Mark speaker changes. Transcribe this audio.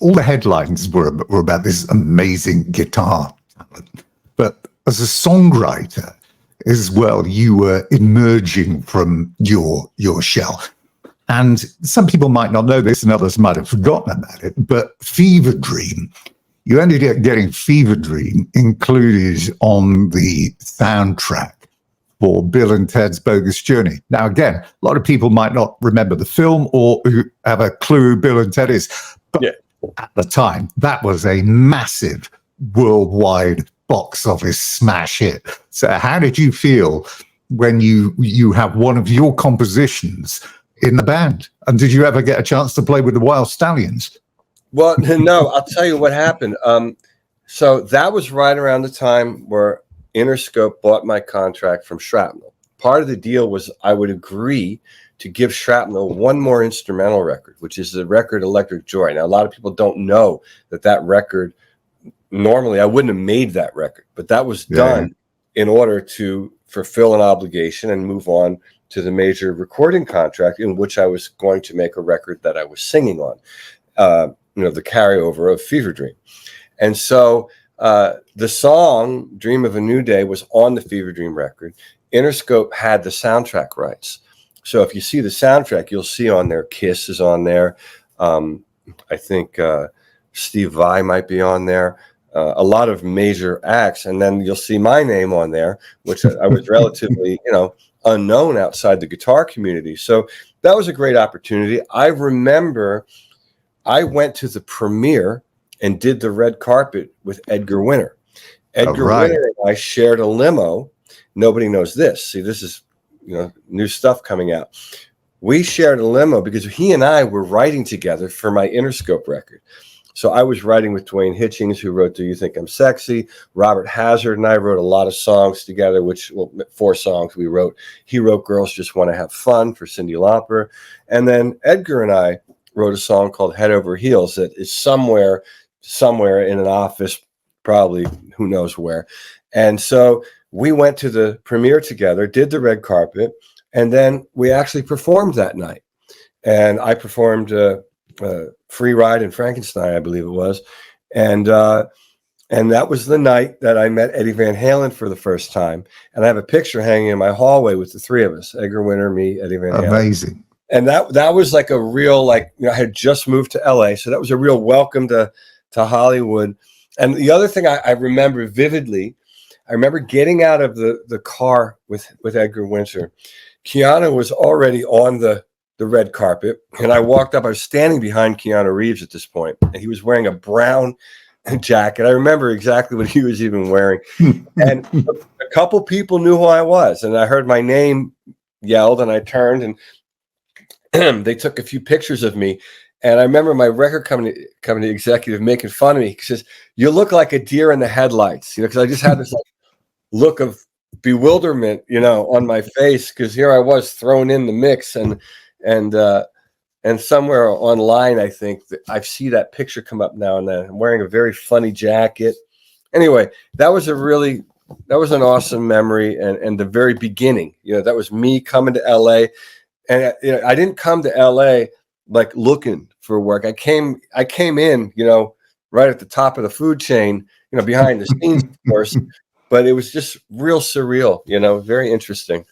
Speaker 1: all the headlines were about this amazing guitar talent. But as a songwriter as well, you were emerging from your shell. And some people might not know this and others might have forgotten about it, but Fever Dream, you ended up getting Fever Dream included on the soundtrack for Bill and Ted's Bogus Journey. Now, again, a lot of people might not remember the film or who have a clue who Bill and Ted is. But at the time, that was a massive worldwide box office smash hit. So how did you feel when you have one of your compositions in the band? And did you ever get a chance to play with the Wild Stallions?
Speaker 2: Well, no, I'll tell you what happened. So that was right around the time where Interscope bought my contract from Shrapnel. Part of the deal was I would agree to give Shrapnel one more instrumental record, which is the record Electric Joy. Now, a lot of people don't know that record, normally I wouldn't have made that record, but that was done in order to fulfill an obligation and move on to the major recording contract in which I was going to make a record that I was singing on, the carryover of Fever Dream. And so the song Dream of a New Day was on the Fever Dream record. Interscope had the soundtrack rights. So if you see the soundtrack, you'll see on there Kiss is on there. I think Steve Vai might be on there. A lot of major acts. And then you'll see my name on there, which I was relatively, unknown outside the guitar community. So that was a great opportunity. I remember I went to the premiere and did the red carpet with Edgar Winter. Edgar Winter and I shared a limo. Nobody knows this. See, this is new stuff coming out. We shared a limo because he and I were writing together for my Interscope record. So I was writing with Dwayne Hitchings, who wrote Do You Think I'm Sexy? Robert Hazard and I wrote a lot of songs together, 4 songs we wrote. He wrote Girls Just Want to Have Fun for Cyndi Lauper. And then Edgar and I wrote a song called Head Over Heels that is somewhere in an office, probably who knows where. And so we went to the premiere together, did the red carpet, and then we actually performed that night. And I performed Free Ride in Frankenstein, I believe it was. And that was the night that I met Eddie Van Halen for the first time. And I have a picture hanging in my hallway with the 3 of us, Edgar Winter, me, Eddie Van Halen.
Speaker 1: Amazing.
Speaker 2: And that was like a real, I had just moved to LA. So that was a real welcome to Hollywood. And the other thing I remember vividly, I remember getting out of the car with Edgar Winter. Keanu was already on the red carpet. And I walked up, I was standing behind Keanu Reeves at this point, and he was wearing a brown jacket. I remember exactly what he was even wearing. And a couple people knew who I was. And I heard my name yelled, and I turned, and they took a few pictures of me. And I remember my record company executive making fun of me. He says, "You look like a deer in the headlights," because I just had this look of bewilderment, on my face, because here I was thrown in the mix, and somewhere online, I think that I see that picture come up now and then. I'm wearing a very funny jacket. Anyway, that was an awesome memory, and the very beginning, that was me coming to LA, and I didn't come to LA looking for work. I came in, right at the top of the food chain, behind the scenes, of course, but it was just real surreal, very interesting.